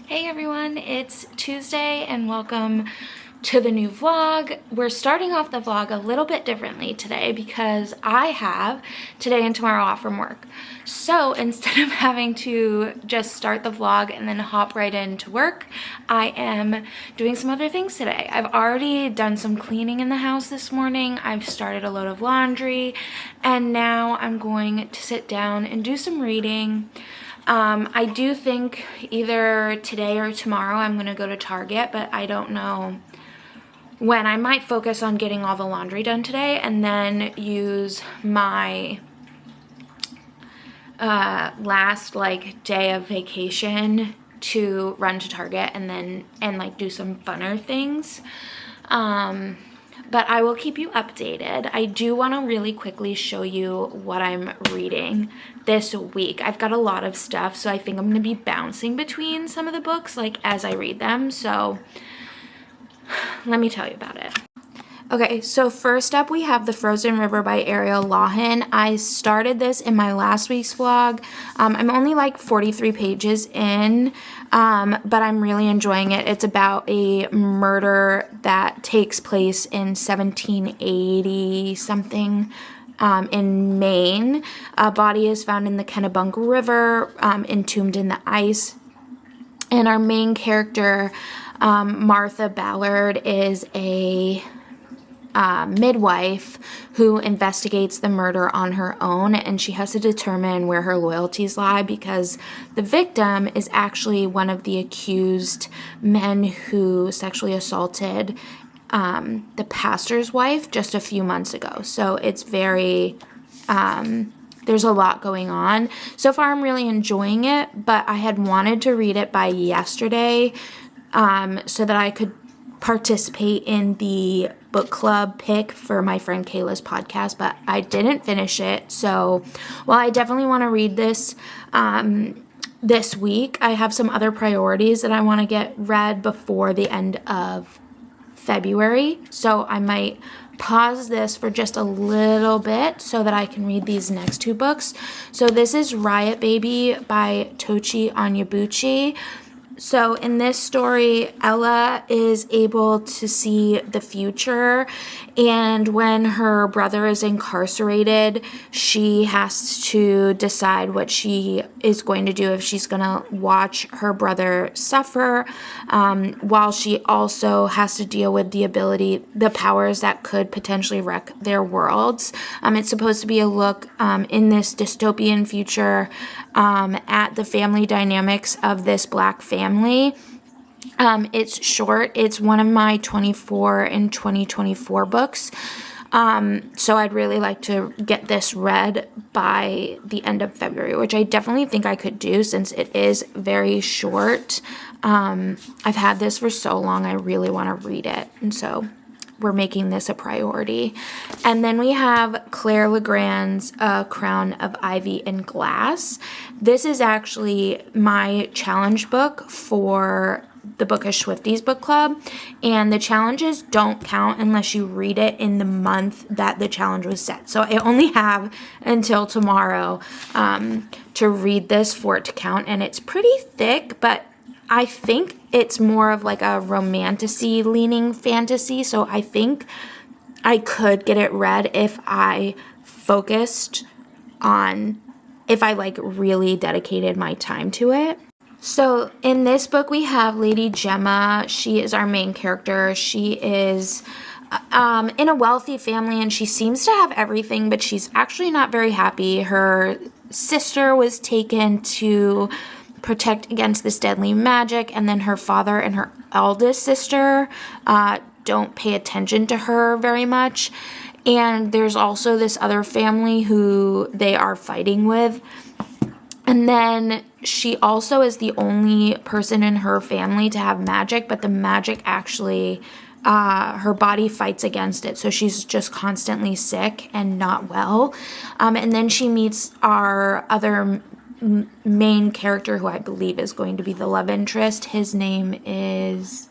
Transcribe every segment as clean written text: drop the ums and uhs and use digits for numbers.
Hey everyone, it's Tuesday and welcome to the new vlog. We're starting off the vlog a little bit differently today because I have today and tomorrow off from work. So instead of having to just start the vlog and then hop right into work, I am doing some other things today. I've already done some cleaning in the house this morning. I've started a load of laundry and now I'm going to sit down and do some reading. I do think either today or tomorrow I'm going to go to Target, but I don't know when. I might focus on getting all the laundry done today and then use my last day of vacation to run to Target and do some funner things. But I will keep you updated. I do want to really quickly show you what I'm reading this week. I've got a lot of stuff, so I think I'm going to be bouncing between some of the books as I read them. So let me tell you about it. Okay, so first up we have The Frozen River by Ariel Lawhon. I started this in my last week's vlog. I'm only 43 pages in, but I'm really enjoying it. It's about a murder that takes place in 1780 something in Maine. A body is found in the Kennebunk River, entombed in the ice. And our main character, Martha Ballard, is a midwife who investigates the murder on her own, and she has to determine where her loyalties lie because the victim is actually one of the accused men who sexually assaulted the pastor's wife just a few months ago. So it's very there's a lot going on. So far I'm really enjoying it, but I had wanted to read it by yesterday so that I could participate in the book club pick for my friend Kayla's podcast, but I didn't finish it. So while I definitely want to read this this week, I have some other priorities that I want to get read before the end of February. So I might pause this for just a little bit so that I can read these next two books. So this is Riot Baby by Tochi Onyebuchi. So in this story, Ella is able to see the future, and when her brother is incarcerated, she has to decide what she is going to do, if she's going to watch her brother suffer, while she also has to deal with the powers that could potentially wreck their worlds. It's supposed to be a look in this dystopian future at the family dynamics of this Black family. It's short. It's one of my 24 and 2024 books. So I'd really like to get this read by the end of February, which I definitely think I could do since it is very short. I've had this for so long. I really want to read it. And so we're making this a priority. And then we have Claire Legrand's Crown of Ivy and Glass. This is actually my challenge book for the Bookish Swifties book club, and the challenges don't count unless you read it in the month that the challenge was set. So I only have until tomorrow to read this for it to count, and it's pretty thick, but I think it's more of a romantic-y leaning fantasy, so I think I could get it read if I really dedicated my time to it. So in this book we have Lady Gemma. She is our main character. She is in a wealthy family and she seems to have everything, but she's actually not very happy. Her sister was taken to protect against this deadly magic, and then her father and her eldest sister don't pay attention to her very much, and there's also this other family who they are fighting with, and then she also is the only person in her family to have magic, but the magic actually her body fights against it, so she's just constantly sick and not well. And then she meets our other main character, who I believe is going to be the love interest. His name is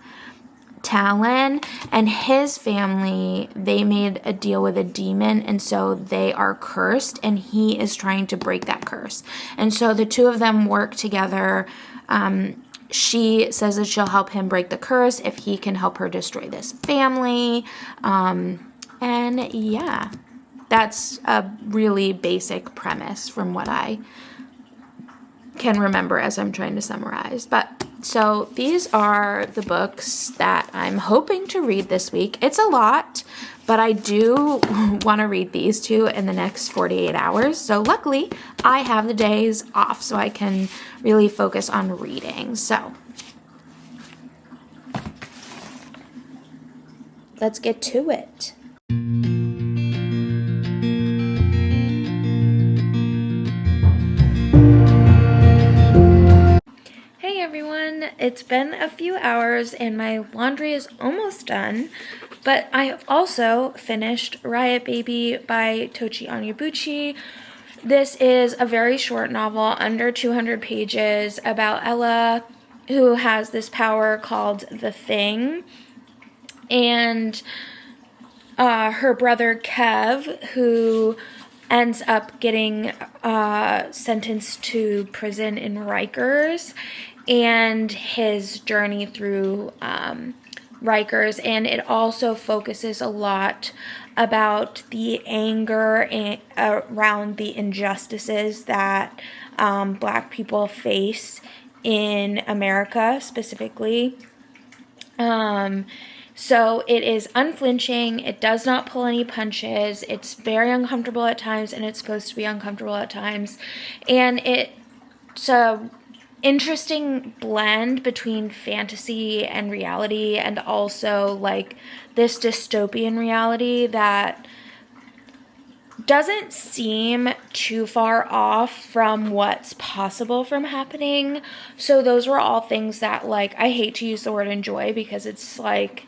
Talon, and his family, they made a deal with a demon, and so they are cursed, and he is trying to break that curse. And so the two of them work together she says that she'll help him break the curse if he can help her destroy this family. And yeah, that's a really basic premise from what I can remember as I'm trying to summarize. But so these are the books that I'm hoping to read this week. It's a lot, but I do want to read these two in the next 48 hours. So luckily, I have the days off so I can really focus on reading. So let's get to it. Hey everyone, it's been a few hours and my laundry is almost done, but I have also finished Riot Baby by Tochi Onyebuchi. This is a very short novel, under 200 pages, about Ella, who has this power called the Thing, and her brother Kev, who ends up getting sentenced to prison in Rikers, and his journey through Rikers. And it also focuses a lot about the anger around the injustices that Black people face in America specifically. So it is unflinching, it does not pull any punches, it's very uncomfortable at times, and it's supposed to be uncomfortable at times. And it's a interesting blend between fantasy and reality, and also like this dystopian reality that doesn't seem too far off from what's possible from happening. So those were all things that, like, I hate to use the word enjoy because it's like,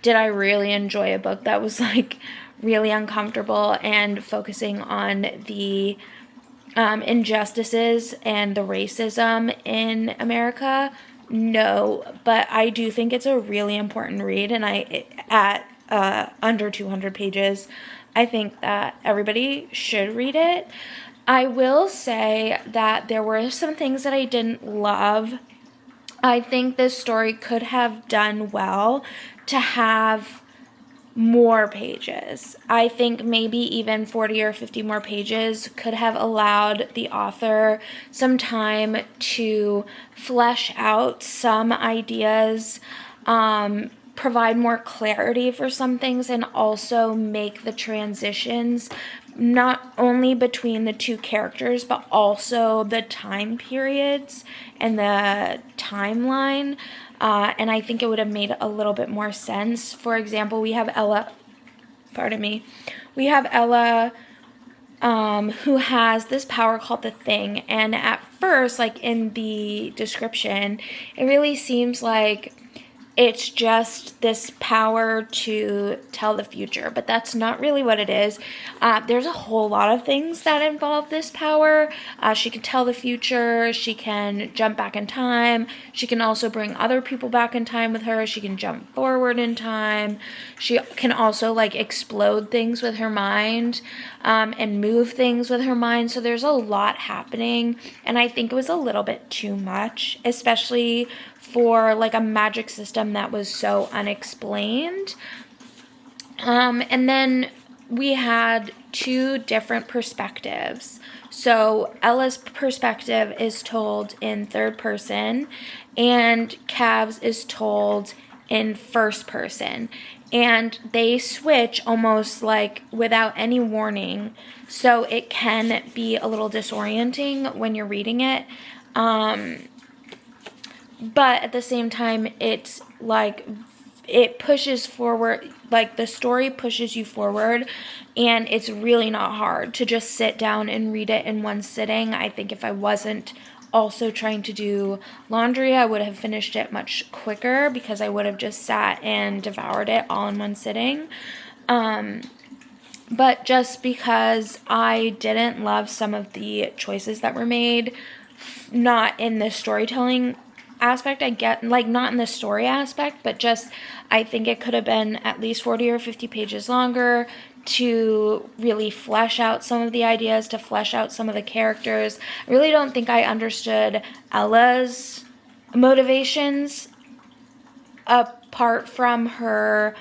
did I really enjoy a book that was like really uncomfortable and focusing on the injustices and the racism in America? No, but I do think it's a really important read, and at under 200 pages, I think that everybody should read it. I will say that there were some things that I didn't love. I think this story could have done well to have more pages. I think maybe even 40 or 50 more pages could have allowed the author some time to flesh out some ideas, provide more clarity for some things, and also make the transitions not only between the two characters, but also the time periods and the timeline. And I think it would have made a little bit more sense. For example, we have Ella, who has this power called the Thing. And at first, like in the description, it really seems like it's just this power to tell the future, but that's not really what it is. There's a whole lot of things that involve this power. She can tell the future, she can jump back in time, she can also bring other people back in time with her, she can jump forward in time, she can also like explode things with her mind, and move things with her mind. So there's a lot happening, and I think it was a little bit too much, especially for like a magic system that was so unexplained. And then we had two different perspectives. So Ella's perspective is told in third person, and Cav's is told in first person. And they switch almost like without any warning. So it can be a little disorienting when you're reading it. But at the same time, it's like it pushes forward, like the story pushes you forward, and it's really not hard to just sit down and read it in one sitting. I think if I wasn't also trying to do laundry, I would have finished it much quicker because I would have just sat and devoured it all in one sitting. But just because I didn't love some of the choices that were made, not in the storytelling aspect, I get, like, not in the story aspect, but just I think it could have been at least 40 or 50 pages longer to really flesh out some of the ideas, to flesh out some of the characters. I really don't think I understood Ella's motivations apart from her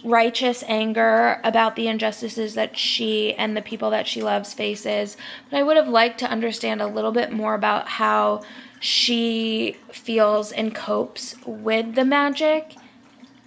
righteous anger about the injustices that she and the people that she loves faces. But I would have liked to understand a little bit more about how she feels and copes with the magic.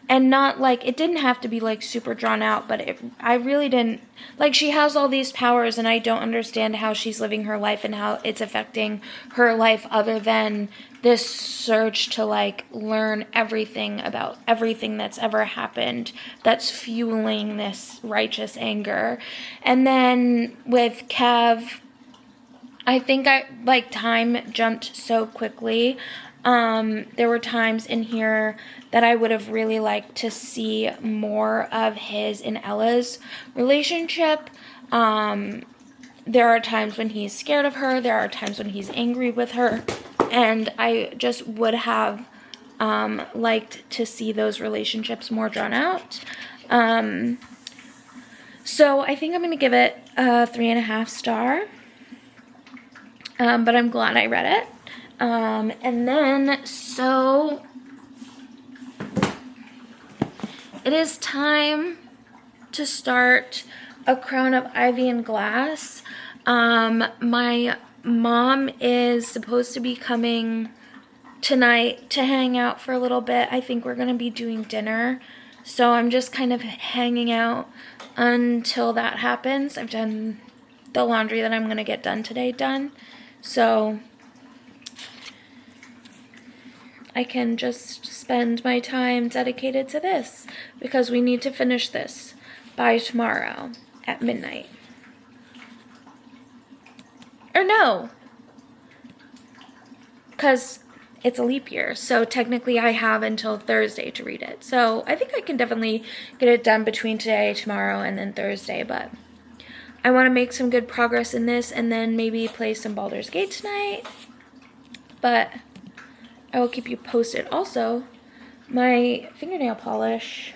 And not, like, it didn't have to be, like, super drawn out, but I really didn't, like, she has all these powers, and I don't understand how she's living her life and how it's affecting her life other than this surge to, like, learn everything about everything that's ever happened that's fueling this righteous anger. And then with Kev, I think time jumped so quickly. There were times in here that I would have really liked to see more of his and Ella's relationship. There are times when he's scared of her. There are times when he's angry with her. And I just would have liked to see those relationships more drawn out. So I think I'm going to give it a 3.5 star. But I'm glad I read it. And then, so it is time to start A Crown of Ivy and Glass. My mom is supposed to be coming tonight to hang out for a little bit. I think we're going to be doing dinner. So I'm just kind of hanging out until that happens. I've done the laundry that I'm going to get done today done. So I can just spend my time dedicated to this because we need to finish this by tomorrow at midnight. Or no, because it's a leap year, so technically I have until Thursday to read it. So I think I can definitely get it done between today, tomorrow, and then Thursday, but I want to make some good progress in this and then maybe play some Baldur's Gate tonight. But I will keep you posted. Also, my fingernail polish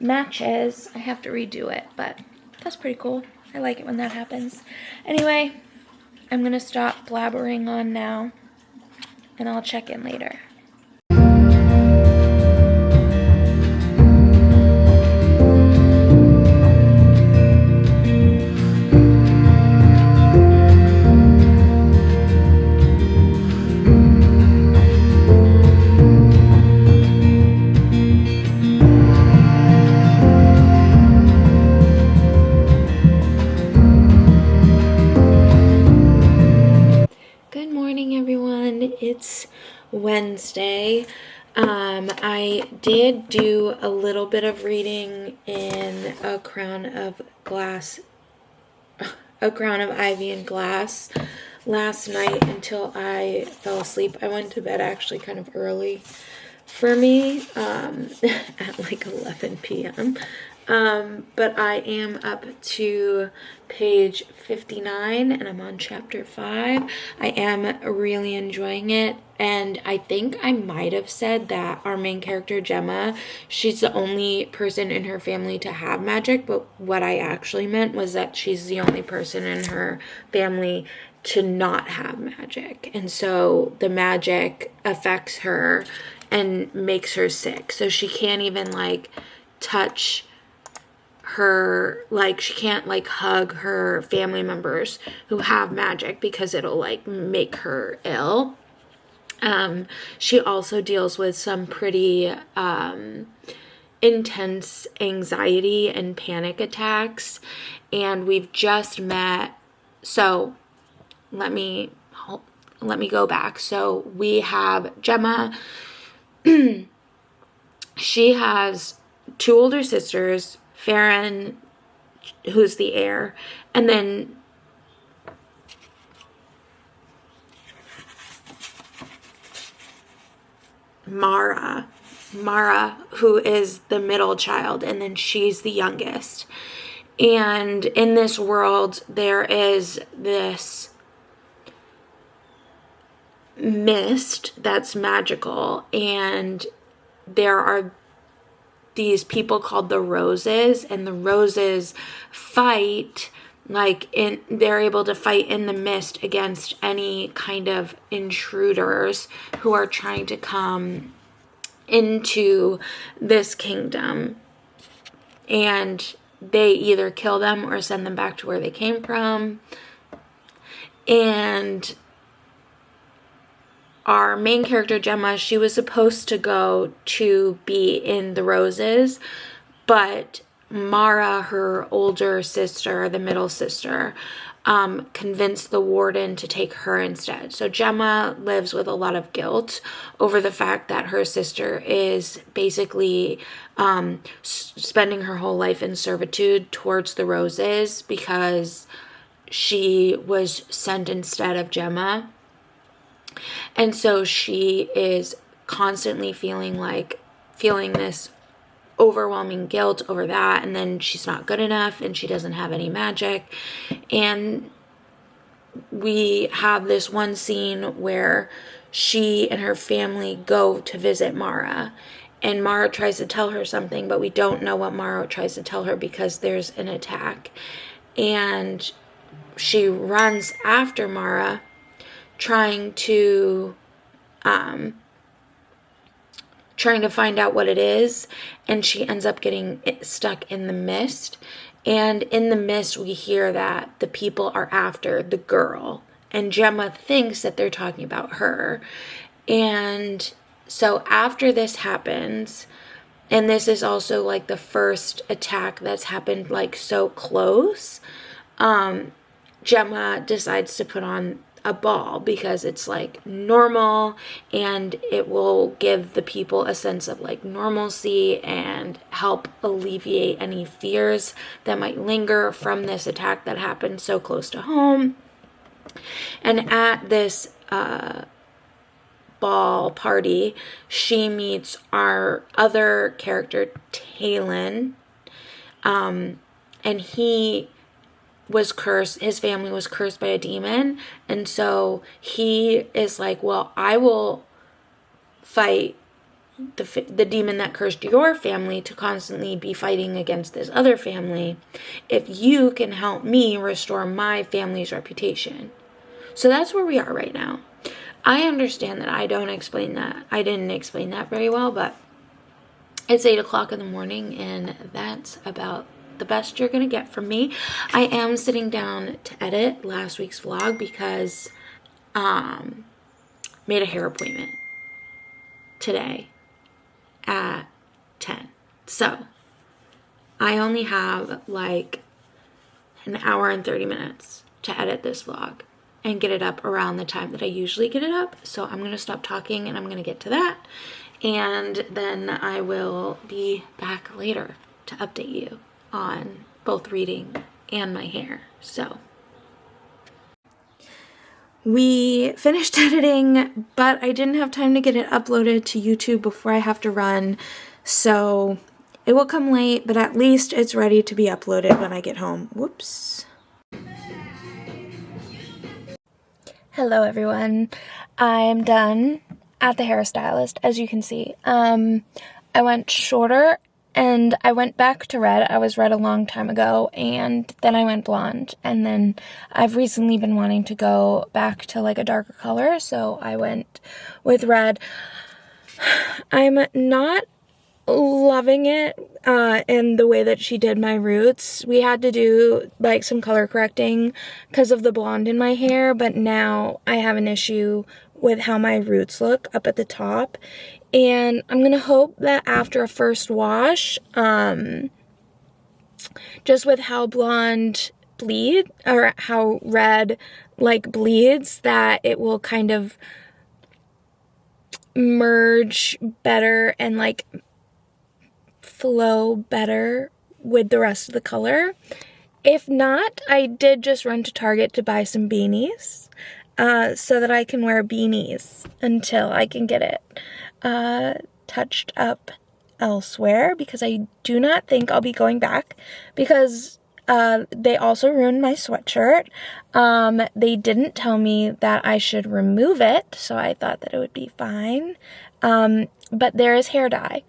matches. I have to redo it, but that's pretty cool. I like it when that happens. Anyway, I'm going to stop blabbering on now, and I'll check in later. It's Wednesday. I did do a little bit of reading in A Crown of Ivy and Glass last night until I fell asleep. I went to bed actually kind of early for me, at like 11 p.m. But I am up to page 59 and I'm on chapter 5. I am really enjoying it, and I think I might have said that our main character Gemma, she's the only person in her family to have magic, but what I actually meant was that she's the only person in her family to not have magic, and so the magic affects her and makes her sick, so she can't even like touch her, like she can't like hug her family members who have magic because it'll like make her ill. She also deals with some pretty intense anxiety and panic attacks, and we've just met. So let me go back. So we have Gemma. She has 2 older sisters, Farron, who's the heir, and then Mara, who is the middle child, and then she's the youngest. And in this world, there is this mist that's magical, and there are these people called the Roses, and the Roses fight they're able to fight in the mist against any kind of intruders who are trying to come into this kingdom, and they either kill them or send them back to where they came from. And our main character, Gemma, she was supposed to go to be in the roses, but Mara, her older sister, the middle sister, convinced the warden to take her instead. So Gemma lives with a lot of guilt over the fact that her sister is basically spending her whole life in servitude towards the roses because she was sent instead of Gemma. And so she is constantly feeling this overwhelming guilt over that, and then she's not good enough and she doesn't have any magic. And we have this one scene where she and her family go to visit Mara, and Mara tries to tell her something, but we don't know what Mara tries to tell her because there's an attack. And she runs after Mara, trying to find out what it is, and she ends up getting stuck in the mist. And in the mist, we hear that the people are after the girl, and Gemma thinks that they're talking about her. And so after this happens, and this is also like the first attack that's happened like so close, Gemma decides to put on a ball because it's like normal, and it will give the people a sense of like normalcy and help alleviate any fears that might linger from this attack that happened so close to home. And at this ball party, she meets our other character, Talon, and he was cursed. His family was cursed by a demon, and so he is like, well, I will fight the demon that cursed your family to constantly be fighting against this other family if you can help me restore my family's reputation. So that's where we are right now. I understand that I didn't explain that very well, but it's 8 o'clock in the morning, and that's about the best you're gonna get from me. I am sitting down to edit last week's vlog because made a hair appointment today at 10. So I only have like an hour and 30 minutes to edit this vlog and get it up around the time that I usually get it up. So I'm gonna stop talking and I'm gonna get to that, and then I will be back later to update you on both reading and my hair. So we finished editing, but I didn't have time to get it uploaded to YouTube before I have to run, so it will come late, but at least it's ready to be uploaded when I get home. Whoops. Hello everyone. I am done at the hairstylist, as you can see. I went shorter and I went back to red. I was red a long time ago, and then I went blonde, and then I've recently been wanting to go back to like a darker color, so I went with red. I'm not loving it in the way that she did my roots. We had to do like some color correcting because of the blonde in my hair, but now I have an issue with how my roots look up at the top, and I'm gonna hope that after a first wash, just with how blonde bleed, or how red like bleeds, that it will kind of merge better and like flow better with the rest of the color. If not, I did just run to Target to buy some beanies so that I can wear beanies until I can get it touched up elsewhere, because I do not think I'll be going back, because they also ruined my sweatshirt. They didn't tell me that I should remove it, so I thought that it would be fine. But there is hair dye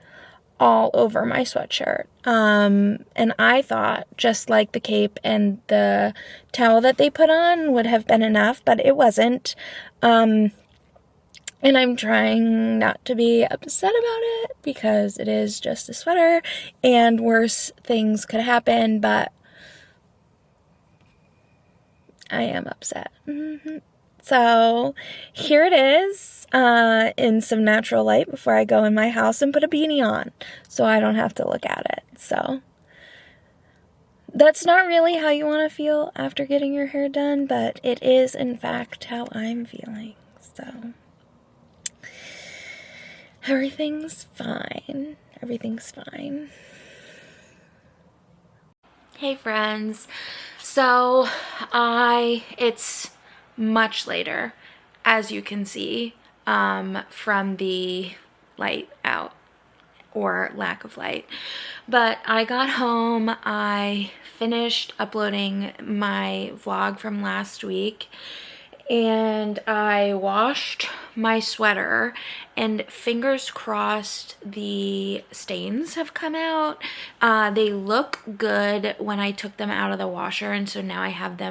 all over my sweatshirt. And I thought just like the cape and the towel that they put on would have been enough, but it wasn't. And I'm trying not to be upset about it because it is just a sweater and worse things could happen, but I am upset. So here it is in some natural light before I go in my house and put a beanie on so I don't have to look at it. So that's not really how you want to feel after getting your hair done, but it is in fact how I'm feeling. So everything's fine. Everything's fine. Hey friends. So it's much later, as you can see, from the light out, or lack of light. But I got home, I finished uploading my vlog from last week, and I washed my sweater, and fingers crossed the stains have come out. They look good when I took them out of the washer, and so now I have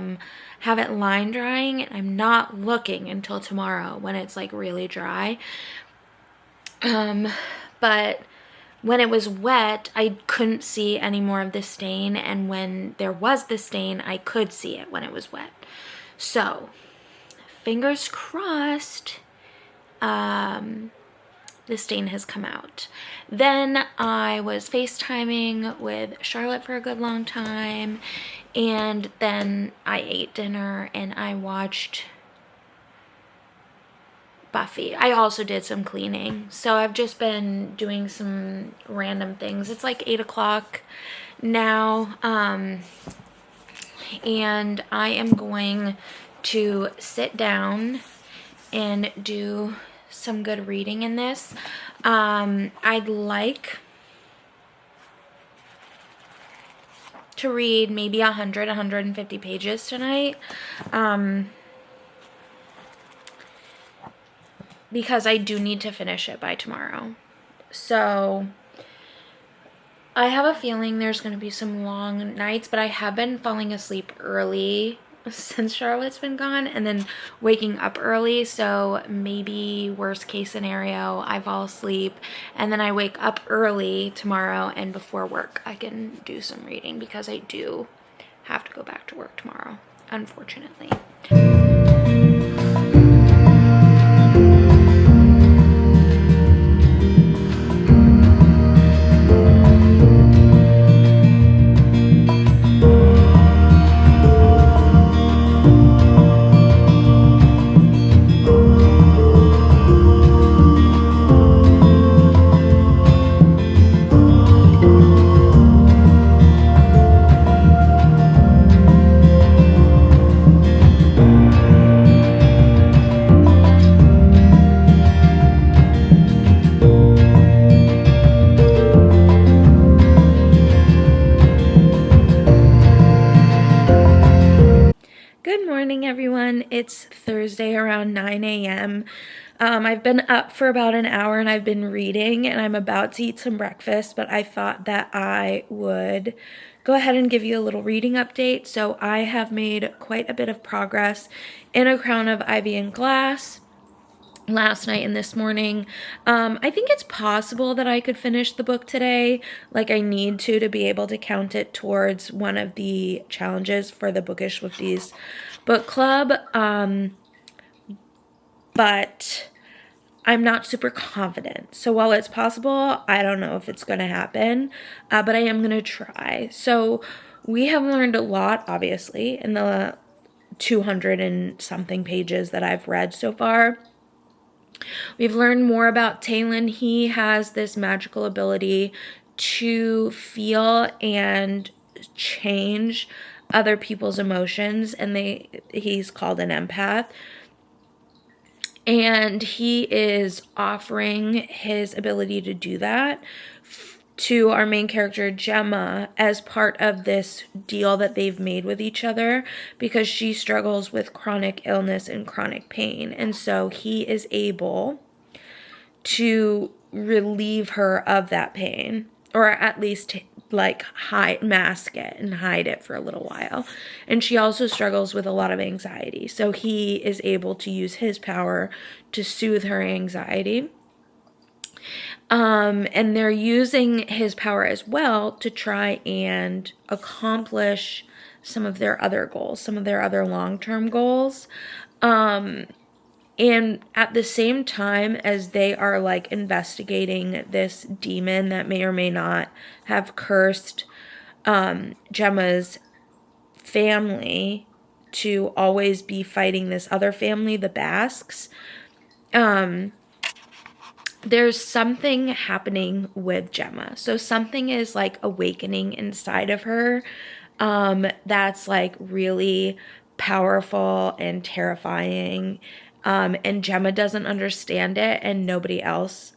it line drying, and I'm not looking until tomorrow when it's like really dry. But when it was wet, I couldn't see any more of the stain, and when there was the stain, I could see it when it was wet. So fingers crossed, the stain has come out. Then I was FaceTiming with Charlotte for a good long time, and then I ate dinner and I watched Buffy. I also did some cleaning. So I've just been doing some random things. It's like 8 o'clock now, and I am going to sit down and do some good reading in this. I'd like to read maybe 150 pages tonight, because I do need to finish it by tomorrow. So I have a feeling there's going to be some long nights, but I have been falling asleep early since Charlotte's been gone, and then waking up early, so maybe worst case scenario, I fall asleep and then I wake up early tomorrow, and before work I can do some reading, because I do have to go back to work tomorrow, unfortunately. Everyone, it's Thursday around 9 a.m. I've been up for about an hour and I've been reading, and I'm about to eat some breakfast, but I thought that I would go ahead and give you a little reading update. So I have made quite a bit of progress in A Crown of Ivy and Glass last night and this morning. I think it's possible that I could finish the book today. Like, I need to be able to count it towards one of the challenges for the Bookish Swifties book club. But I'm not super confident. So while it's possible, I don't know if it's going to happen, but I am going to try. So we have learned a lot, obviously, in the 200 and something pages that I've read so far. We've learned more about Talon. He has this magical ability to feel and change other people's emotions, and he's called an empath. And he is offering his ability to do that to our main character, Gemma, as part of this deal that they've made with each other, because she struggles with chronic illness and chronic pain. And so he is able to relieve her of that pain, or at least like mask it and hide it for a little while. And she also struggles with a lot of anxiety, so he is able to use his power to soothe her anxiety. And they're using his power as well to try and accomplish some of their other goals, some of their other long-term goals. And at the same time as they are like investigating this demon that may or may not have cursed Gemma's family to always be fighting this other family, the Basques, there's something happening with Gemma. So something is like awakening inside of her that's like really powerful and terrifying. And Gemma doesn't understand it, and nobody else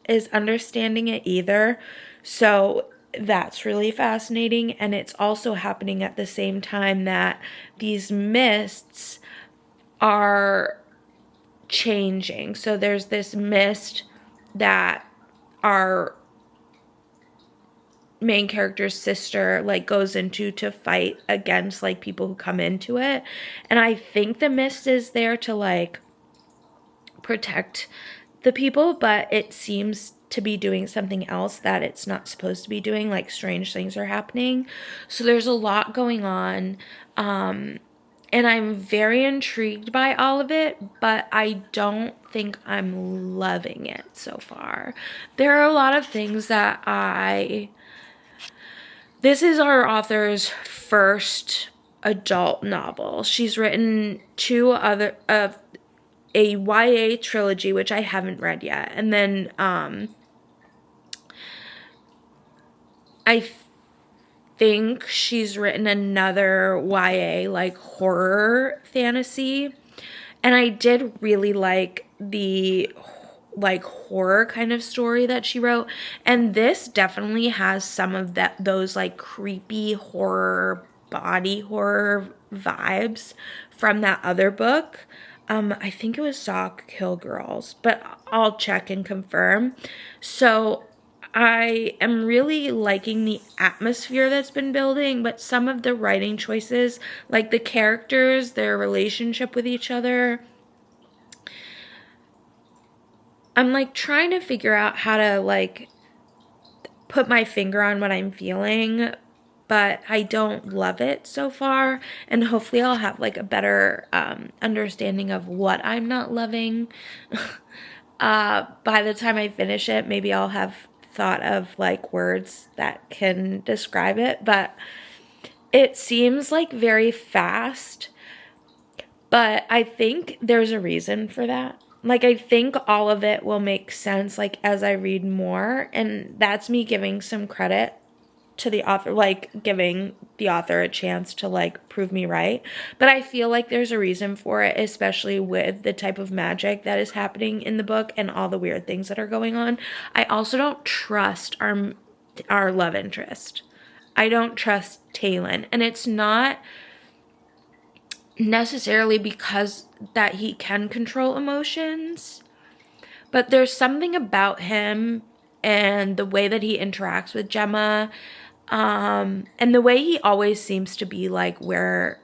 is understanding it either. So that's really fascinating. And it's also happening at the same time that these mists are changing. So there's this mist that our main character's sister like goes into to fight against like people who come into it. And I think the mist is there to like protect the people, but it seems to be doing something else that it's not supposed to be doing. Like strange things are happening. So there's a lot going on. And I'm very intrigued by all of it, but I don't think I'm loving it so far. There are a lot of things that this is our author's first adult novel. She's written two other a YA trilogy, which I haven't read yet. And then I think she's written another YA like horror fantasy. And I did really like the like horror kind of story that she wrote. And this definitely has some of those like creepy horror, body horror vibes from that other book. I think it was Sock Kill Girls, but I'll check and confirm. So I am really liking the atmosphere that's been building, but some of the writing choices, like the characters, their relationship with each other, I'm like trying to figure out how to like put my finger on what I'm feeling, but I don't love it so far. And hopefully I'll have like a better understanding of what I'm not loving. By the time I finish it, maybe I'll have thought of like words that can describe it, but it seems like very fast, but I think there's a reason for that. Like, I think all of it will make sense, like, as I read more, and that's me giving some credit to the author, like, giving the author a chance to, like, prove me right. But I feel like there's a reason for it, especially with the type of magic that is happening in the book and all the weird things that are going on. I also don't trust our love interest. I don't trust Talon, and it's not necessarily because that he can control emotions, but there's something about him and the way that he interacts with Gemma, and the way he always seems to be like where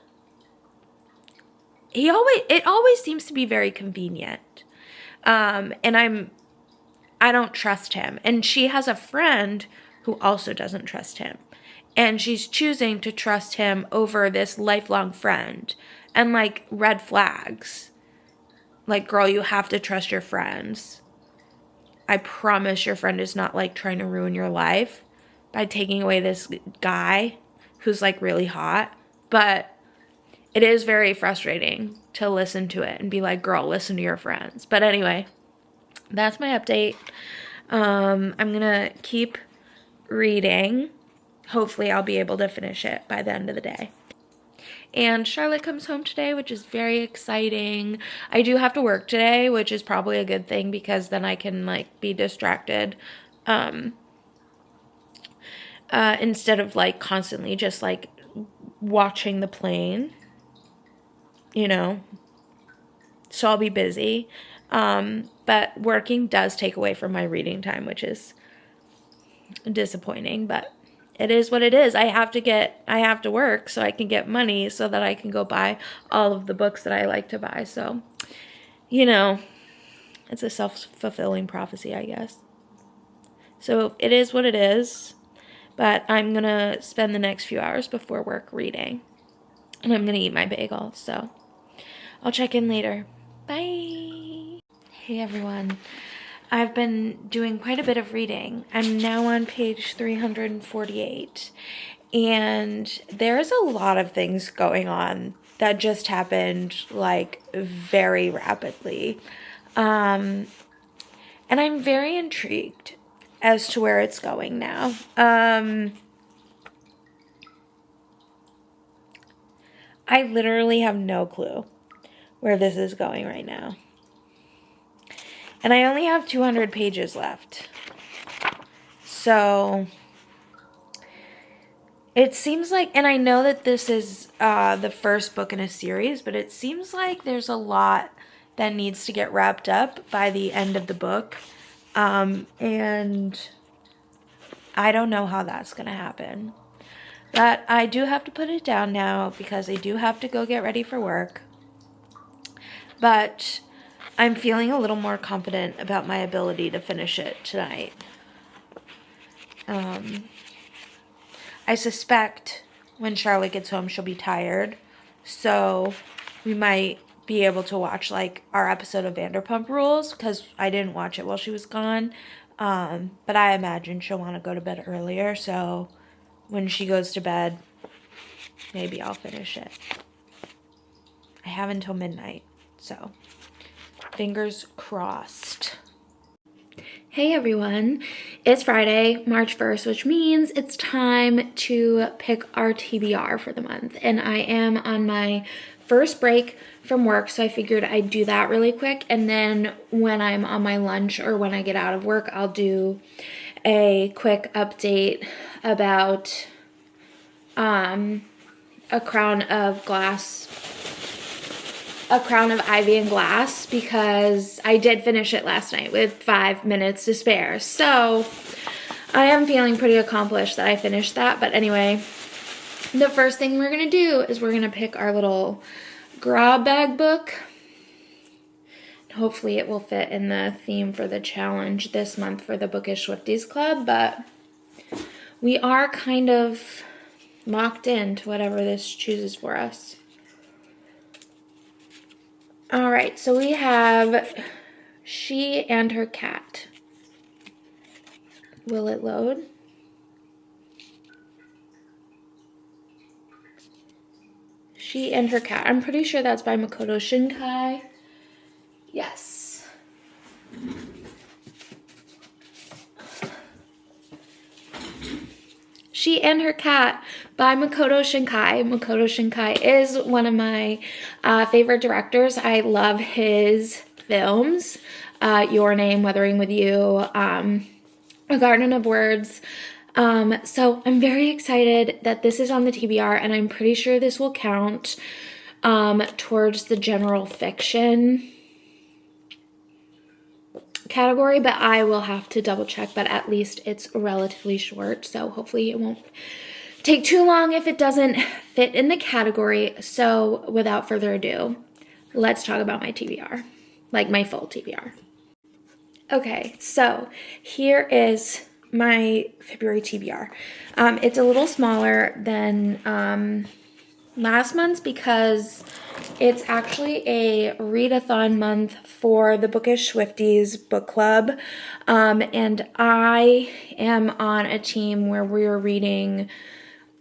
it always seems to be very convenient, and I don't trust him. And she has a friend who also doesn't trust him, and she's choosing to trust him over this lifelong friend. And, like, red flags. Like, girl, you have to trust your friends. I promise your friend is not, like, trying to ruin your life by taking away this guy who's, like, really hot. But it is very frustrating to listen to it and be like, girl, listen to your friends. But anyway, that's my update. I'm going to keep reading. Hopefully I'll be able to finish it by the end of the day. And Charlotte comes home today, which is very exciting. I do have to work today, which is probably a good thing because then I can like be distracted instead of like constantly just like watching the plane, you know. So I'll be busy. But but working does take away from my reading time, which is disappointing, but it is what it is. I have to work so I can get money so that I can go buy all of the books that I like to buy. So, you know, it's a self-fulfilling prophecy, I guess. So it is what it is, but I'm going to spend the next few hours before work reading, and I'm going to eat my bagel. So I'll check in later. Bye. Hey everyone. I've been doing quite a bit of reading. I'm now on page 348, and there's a lot of things going on that just happened like very rapidly. And I'm very intrigued as to where it's going now. I literally have no clue where this is going right now. And I only have 200 pages left. So it seems like, and I know that this is the first book in a series, but it seems like there's a lot that needs to get wrapped up by the end of the book. And I don't know how that's going to happen. But I do have to put it down now because I do have to go get ready for work. But I'm feeling a little more confident about my ability to finish it tonight. I suspect when Charlotte gets home, she'll be tired. So we might be able to watch like our episode of Vanderpump Rules because I didn't watch it while she was gone. But I imagine she'll want to go to bed earlier. So when she goes to bed, maybe I'll finish it. I have until midnight. So fingers crossed. Hey everyone, it's Friday, March 1st, which means it's time to pick our TBR for the month. And I am on my first break from work, so I figured I'd do that really quick. And then when I'm on my lunch or when I get out of work, I'll do a quick update about a crown of ivy and glass, because I did finish it last night with 5 minutes to spare. So I am feeling pretty accomplished that I finished that. But anyway, the first thing we're going to do is we're going to pick our little grab bag book. Hopefully it will fit in the theme for the challenge this month for the Bookish Swifties Club. But we are kind of locked into whatever this chooses for us. All right, so we have She and Her Cat. Will it load? She and Her Cat. I'm pretty sure that's by Makoto Shinkai. Yes. She and Her Cat by Makoto Shinkai. Makoto Shinkai is one of my favorite directors. I love his films. Your Name, Weathering with You, A Garden of Words. So I'm very excited that this is on the TBR, and I'm pretty sure this will count towards the general fiction category, but I will have to double check. But at least it's relatively short, so hopefully it won't take too long if it doesn't fit in the category. So without further ado, let's talk about my TBR, like my full TBR. Okay, so here is my February TBR. It's a little smaller than last month's because it's actually a readathon month for the Bookish Swifties book club. And I am on a team where we're reading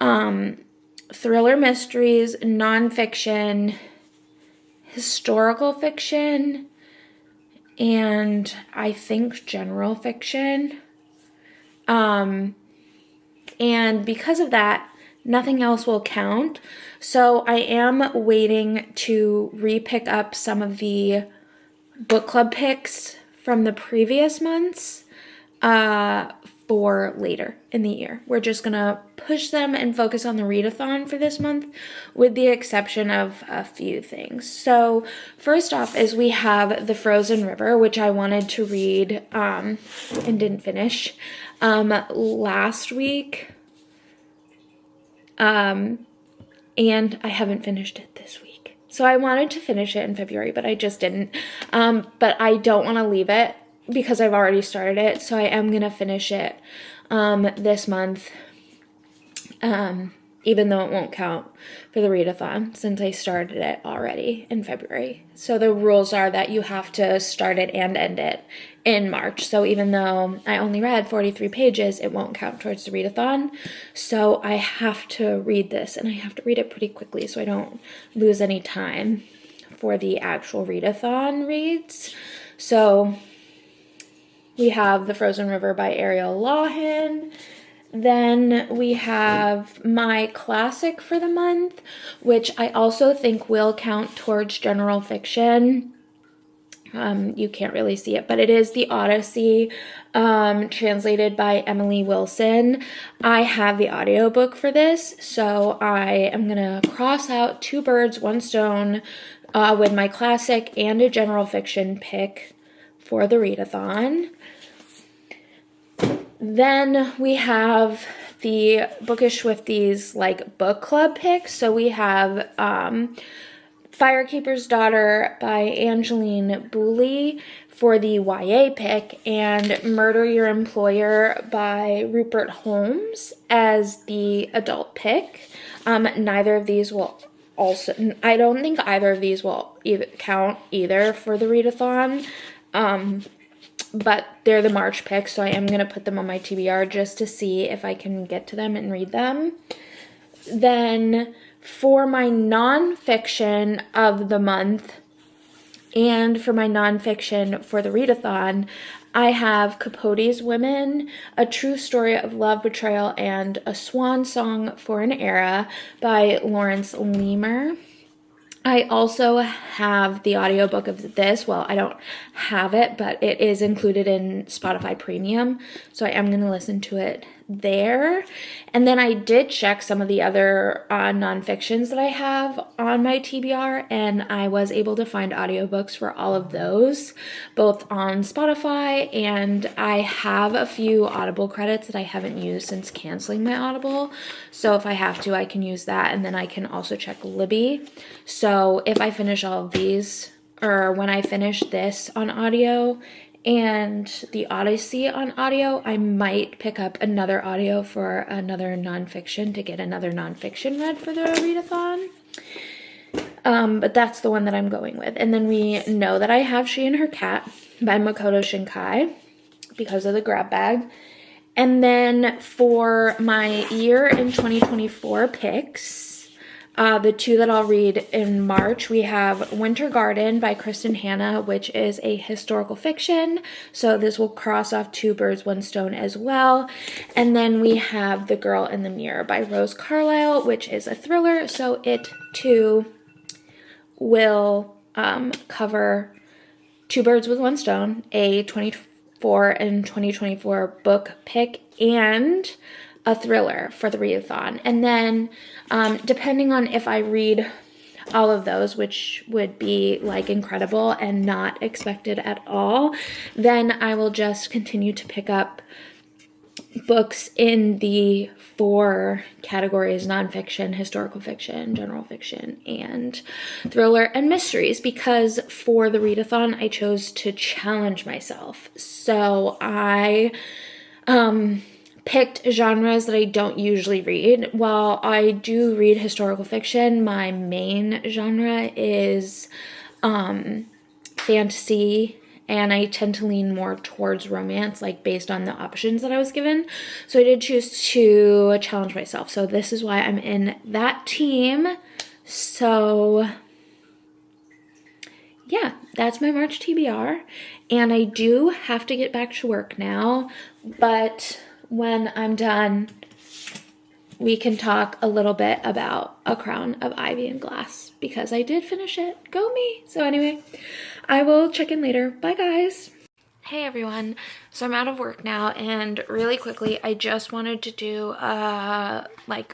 thriller mysteries, nonfiction, historical fiction, and I think general fiction. And because of that, nothing else will count. So I am waiting to re-pick up some of the book club picks from the previous months for later in the year. We're just gonna push them and focus on the readathon for this month, with the exception of a few things. So first off is we have The Frozen River, which I wanted to read and didn't finish last week. And I haven't finished it this week. So I wanted to finish it in February, but I just didn't. But I don't want to leave it because I've already started it. So I am going to finish it this month, even though it won't count for the readathon since I started it already in February. So the rules are that you have to start it and end it in March. So even though I only read 43 pages, it won't count towards the readathon. So I have to read this, and I have to read it pretty quickly so I don't lose any time for the actual readathon reads. So we have The Frozen River by Ariel Lawhan. Then we have my classic for the month, which I also think will count towards general fiction. You can't really see it, but it is The Odyssey, translated by Emily Wilson. I have the audiobook for this, so I am going to cross out 2 birds, 1 stone with my classic and a general fiction pick for the readathon. Then we have the Bookish Swifties book club picks. So we have Firekeeper's Daughter by Angeline Booley for the YA pick, and Murder Your Employer by Rupert Holmes as the adult pick. Neither of these will also, I don't think either of these will count either for the readathon. But they're the March picks, so I am going to put them on my TBR just to see if I can get to them and read them. Then for my nonfiction of the month and for my nonfiction for the readathon, I have Capote's Women, A True Story of Love, Betrayal, and A Swan Song for an Era by Lawrence Lemur. I also have the audiobook of this. Well, I don't have it, but it is included in Spotify Premium, so I am going to listen to it there. And then I did check some of the other nonfictions that I have on my TBR, and I was able to find audiobooks for all of those, both on Spotify, and I have a few Audible credits that I haven't used since canceling my Audible. So if I have to, I can use that, and then I can also check Libby. So if I finish all of these, or when I finish this on audio and the Odyssey on audio, I might pick up another audio for another nonfiction to get another nonfiction read for the readathon. But that's the one that I'm going with. And then we know that I have She and Her Cat by Makoto Shinkai because of the grab bag. And then for my year in 2024 picks, the 2 that I'll read in March, we have Winter Garden by Kristen Hanna, which is a historical fiction. So this will cross off 2 birds, 1 stone as well. And then we have The Girl in the Mirror by Rose Carlyle, which is a thriller. So it too will cover 2 birds with 1 stone, a 24 and 2024 book pick, and a thriller for the readathon. And then depending on if I read all of those, which would be incredible and not expected at all, then I will just continue to pick up books in the 4 categories: nonfiction, historical fiction, general fiction, and thriller and mysteries, because for the readathon I chose to challenge myself. So I picked genres that I don't usually read. While I do read historical fiction, my main genre is fantasy, and I tend to lean more towards romance, based on the options that I was given. So I did choose to challenge myself. So this is why I'm in that team. So yeah, that's my March TBR. And I do have to get back to work now, but when I'm done, we can talk a little bit about A Crown of Ivy and Glass, because I did finish it. Go me! So anyway, I will check in later. Bye, guys! Hey everyone, so I'm out of work now, and really quickly I just wanted to do a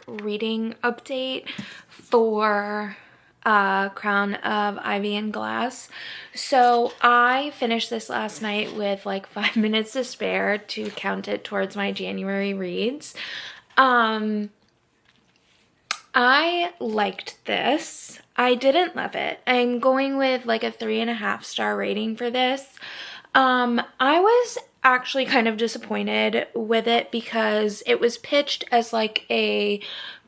reading update for Crown of Ivy and Glass. So I finished this last night with like 5 minutes to spare to count it towards my January reads. I liked this. I didn't love it. I'm going with like a 3.5-star rating for this. I was actually kind of disappointed with it because it was pitched as like a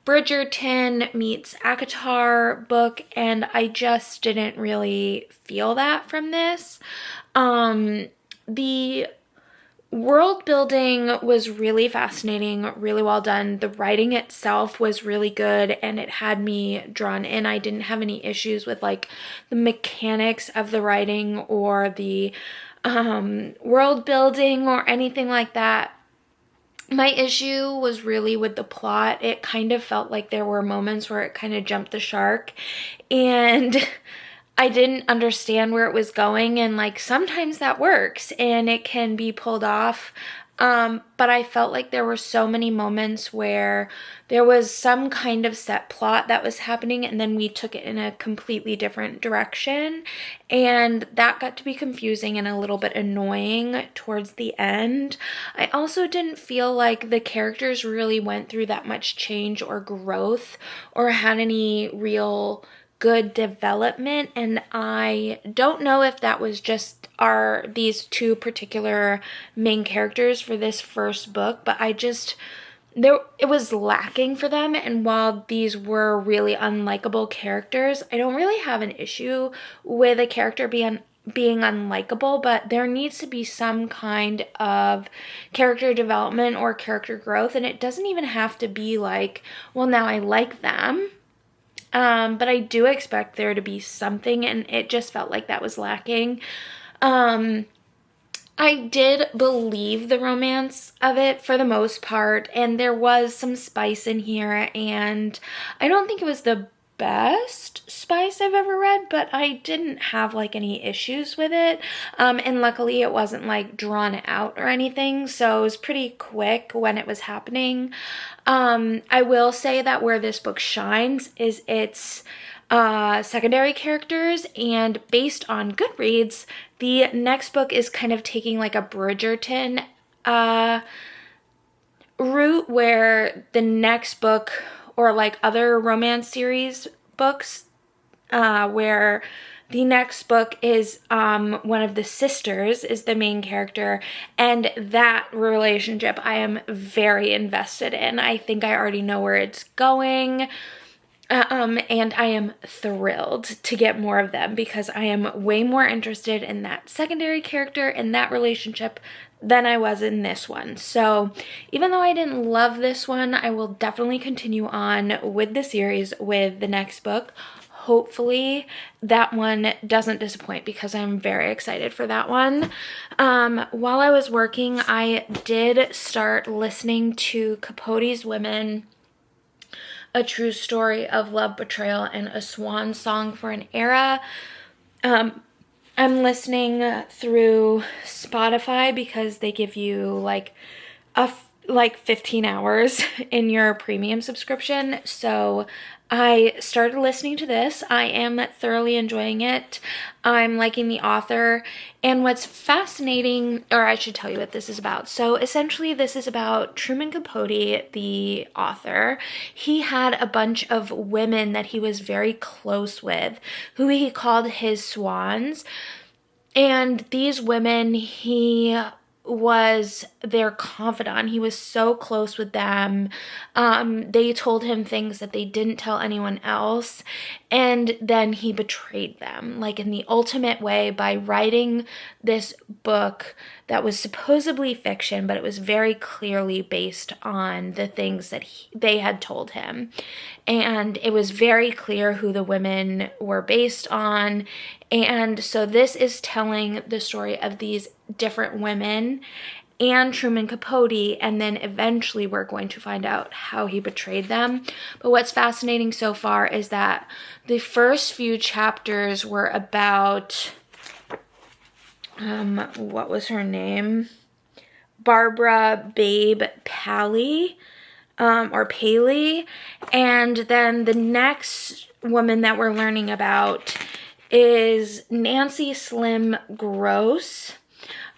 Bridgerton meets ACOTAR book, and I just didn't really feel that from this. The world building was really fascinating, really well done. The writing itself was really good and it had me drawn in. I didn't have any issues with like the mechanics of the writing or the world building or anything like that. My issue was really with the plot. It kind of felt like there were moments where it kind of jumped the shark and I didn't understand where it was going, and like sometimes that works and it can be pulled off. But I felt like there were so many moments where there was some kind of set plot that was happening and then we took it in a completely different direction. And that got to be confusing and a little bit annoying towards the end. I also didn't feel like the characters really went through that much change or growth or had any real good development, and I don't know if that was just these two particular main characters for this first book, but it was lacking for them. And while these were really unlikable characters, I don't really have an issue with a character being unlikable, but there needs to be some kind of character development or character growth, and it doesn't even have to be like, well, now I like them. But I do expect there to be something, and it just felt like that was lacking. I did believe the romance of it for the most part, and there was some spice in here, and I don't think it was the best spice I've ever read, but I didn't have like any issues with it. And luckily it wasn't like drawn out or anything, so it was pretty quick when it was happening. I will say that where this book shines is its secondary characters, and based on Goodreads, the next book is kind of taking like a Bridgerton route, where the next book, or like other romance series books, where the next book is one of the sisters is the main character, and that relationship I am very invested in. I think I already know where it's going. And I am thrilled to get more of them because I am way more interested in that secondary character and that relationship than I was in this one. So even though I didn't love this one, I will definitely continue on with the series with the next book. Hopefully that one doesn't disappoint because I'm very excited for that one. While I was working, I did start listening to Capote's Women, A True Story of Love, Betrayal, and a Swan Song for an Era. I'm listening through Spotify because they give you like 15 hours in your premium subscription. So I started listening to this. I am thoroughly enjoying it. I'm liking the author. And what's fascinating, or I should tell you what this is about. So essentially this is about Truman Capote, the author. He had a bunch of women that he was very close with, who he called his swans. And these women, he was their confidant. He was so close with them. They told him things that they didn't tell anyone else, and then he betrayed them, like in the ultimate way, by writing this book that was supposedly fiction, but it was very clearly based on the things that they had told him. And it was very clear who the women were based on. And so this is telling the story of these different women and Truman Capote, and then eventually we're going to find out how he betrayed them. But what's fascinating so far is that the first few chapters were about what was her name? Barbara Babe Pally, or Paley. And then the next woman that we're learning about is Nancy Slim Gross.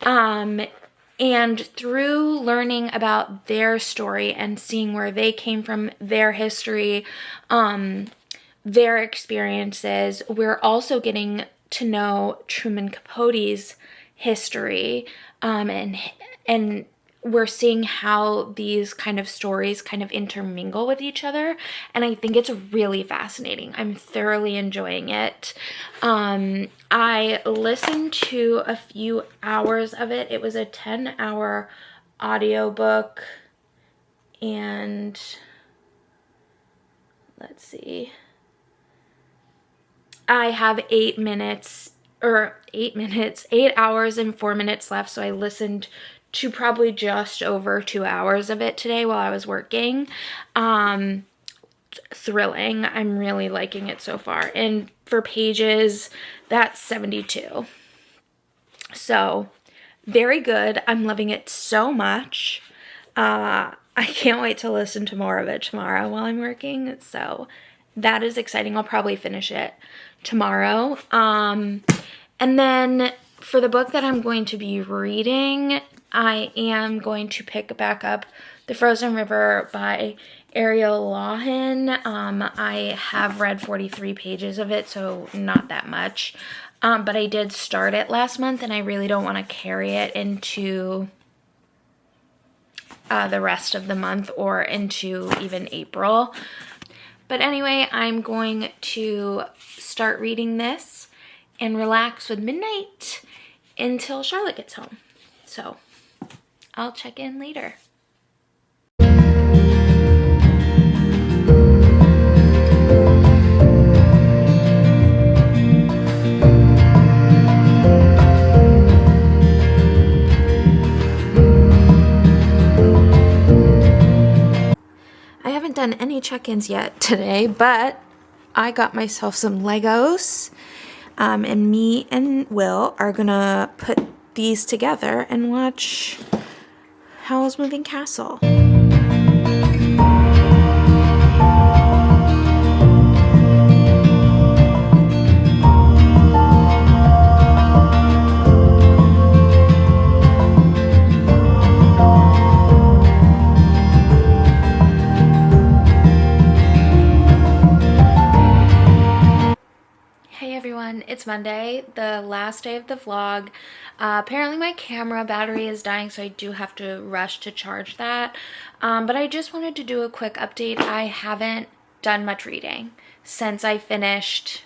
And through learning about their story and seeing where they came from, their history, their experiences, we're also getting to know Truman Capote's history, and we're seeing how these kind of stories kind of intermingle with each other, and I think it's really fascinating. I'm thoroughly enjoying it. I listened to a few hours of it. It was a 10-hour audiobook, and let's see. I have 8 hours and 4 minutes left, so I listened to probably just over 2 hours of it today while I was working. Thrilling. I'm really liking it so far. And for pages, that's 72. So, very good. I'm loving it so much. I can't wait to listen to more of it tomorrow while I'm working. So, that is exciting. I'll probably finish it tomorrow. And then for the book that I'm going to be reading, I am going to pick back up The Frozen River by Ariel Lawson. I have read 43 pages of it, so not that much. But I did start it last month, and I really don't want to carry it into the rest of the month or into even April. But anyway, I'm going to start reading this and relax with midnight until Charlotte gets home. So I'll check in later. I haven't done any check-ins yet today, but I got myself some Legos, and me and Will are gonna put these together and watch Howl's Moving Castle. It's Monday, the last day of the vlog. Apparently my camera battery is dying, so I do have to rush to charge that. But I just wanted to do a quick update. I haven't done much reading since I finished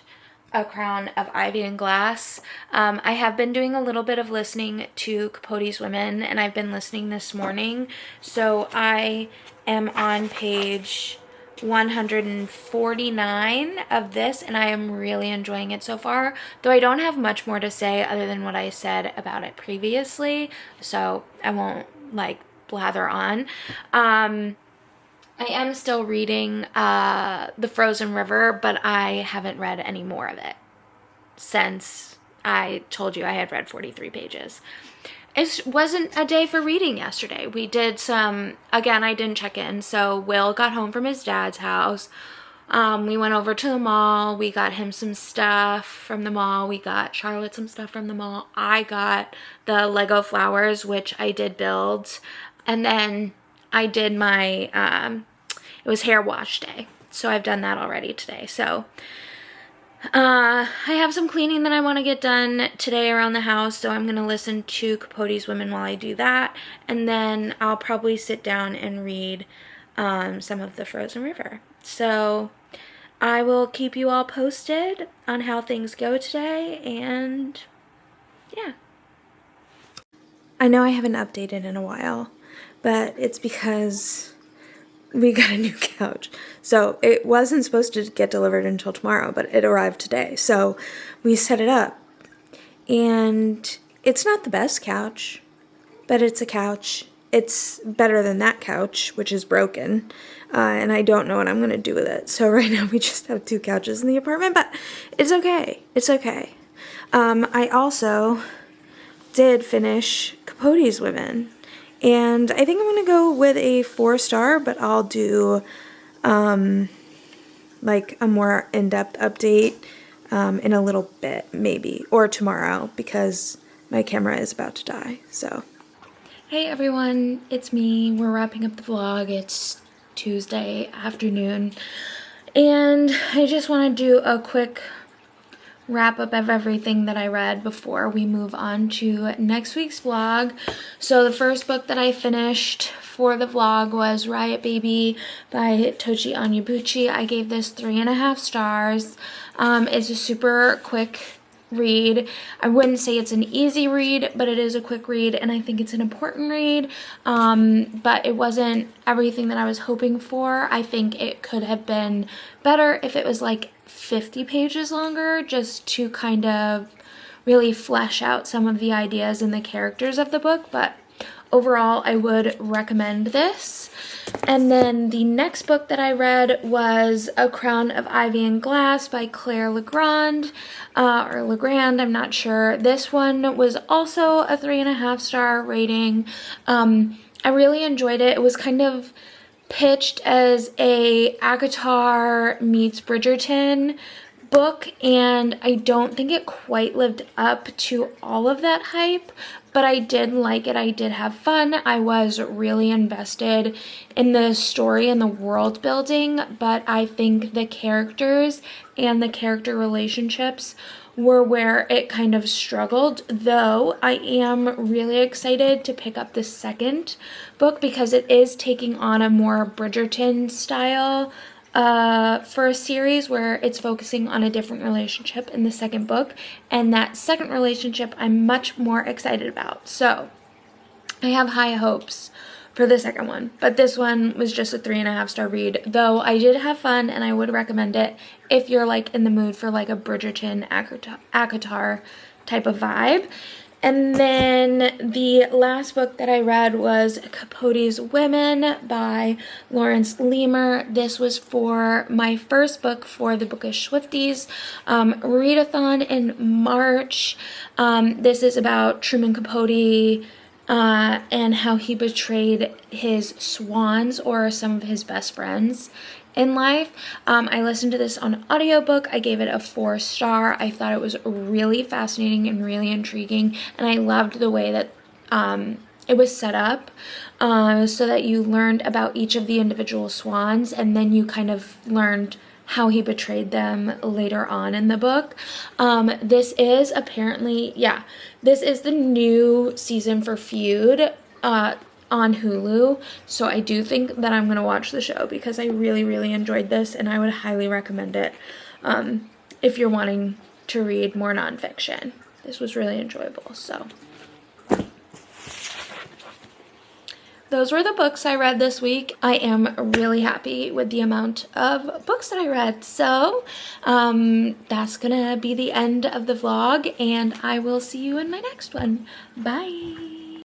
A Crown of Ivy and Glass. I have been doing a little bit of listening to Capote's Women, and I've been listening this morning. So I am on page 149 of this, and I am really enjoying it so far, though I don't have much more to say other than what I said about it previously, so I won't like blather on. I am still reading The Frozen River, but I haven't read any more of it since I told you I had read 43 pages. It wasn't a day for reading yesterday. We did some, again, I didn't check in, so Will got home from his dad's house. We went over to the mall. We got him some stuff from the mall. We got Charlotte some stuff from the mall. I got the Lego flowers, which I did build. And then I did my, it was hair wash day. So I've done that already today. So I have some cleaning that I want to get done today around the house, so I'm going to listen to Capote's Women while I do that, and then I'll probably sit down and read some of The Frozen River. So I will keep you all posted on how things go today, and yeah. I know I haven't updated in a while, but it's because we got a new couch. So it wasn't supposed to get delivered until tomorrow, but it arrived today. So we set it up. And it's not the best couch, but it's a couch. It's better than that couch, which is broken. And I don't know what I'm going to do with it. So right now we just have 2 couches in the apartment, but it's okay. It's okay. I also did finish Capote's Women. And I think I'm going to go with a 4-star, but I'll do like a more in-depth update in a little bit, maybe, or tomorrow, because my camera is about to die. So hey everyone, it's me. We're wrapping up the vlog. It's Tuesday afternoon, and I just want to do a quick wrap up of everything that I read before we move on to next week's vlog. So the first book that I finished for the vlog was Riot Baby by Tochi Onyebuchi. I gave this 3.5 stars. It's a super quick read. I wouldn't say it's an easy read, but it is a quick read, and I think it's an important read. But it wasn't everything that I was hoping for. I think it could have been better if it was like 50 pages longer, just to kind of really flesh out some of the ideas and the characters of the book. But overall, I would recommend this. And then the next book that I read was A Crown of Ivy and Glass by Claire Legrand, or Legrand, I'm not sure. This one was also a 3.5 star rating. I really enjoyed it. It was kind of pitched as a ACOTAR meets Bridgerton book, and I don't think it quite lived up to all of that hype, but I did like it. I did have fun. I was really invested in the story and the world building, but I think the characters and the character relationships were where it kind of struggled, though I am really excited to pick up the second book because it is taking on a more Bridgerton style for a series where it's focusing on a different relationship in the second book, and that second relationship I'm much more excited about. So I have high hopes for the second one, but this one was just a 3.5 star read, though I did have fun and I would recommend it if you're like in the mood for like a Bridgerton ACOTAR type of vibe. And then the last book that I read was Capote's Women by Lawrence Leamer. This was for my first book for the Bookish Swifties readathon in March. This is about Truman Capote and how he betrayed his swans, or some of his best friends in life. I listened to this on audiobook. I gave it a 4-star. I thought it was really fascinating and really intriguing, and I loved the way that it was set up so that you learned about each of the individual swans, and then you kind of learned how he betrayed them later on in the book. This is apparently, this is the new season for Feud on Hulu, so I do think that I'm going to watch the show because I really, really enjoyed this, and I would highly recommend it if you're wanting to read more nonfiction. This was really enjoyable, so those were the books I read this week. I am really happy with the amount of books that I read. So that's gonna be the end of the vlog, and I will see you in my next one. Bye.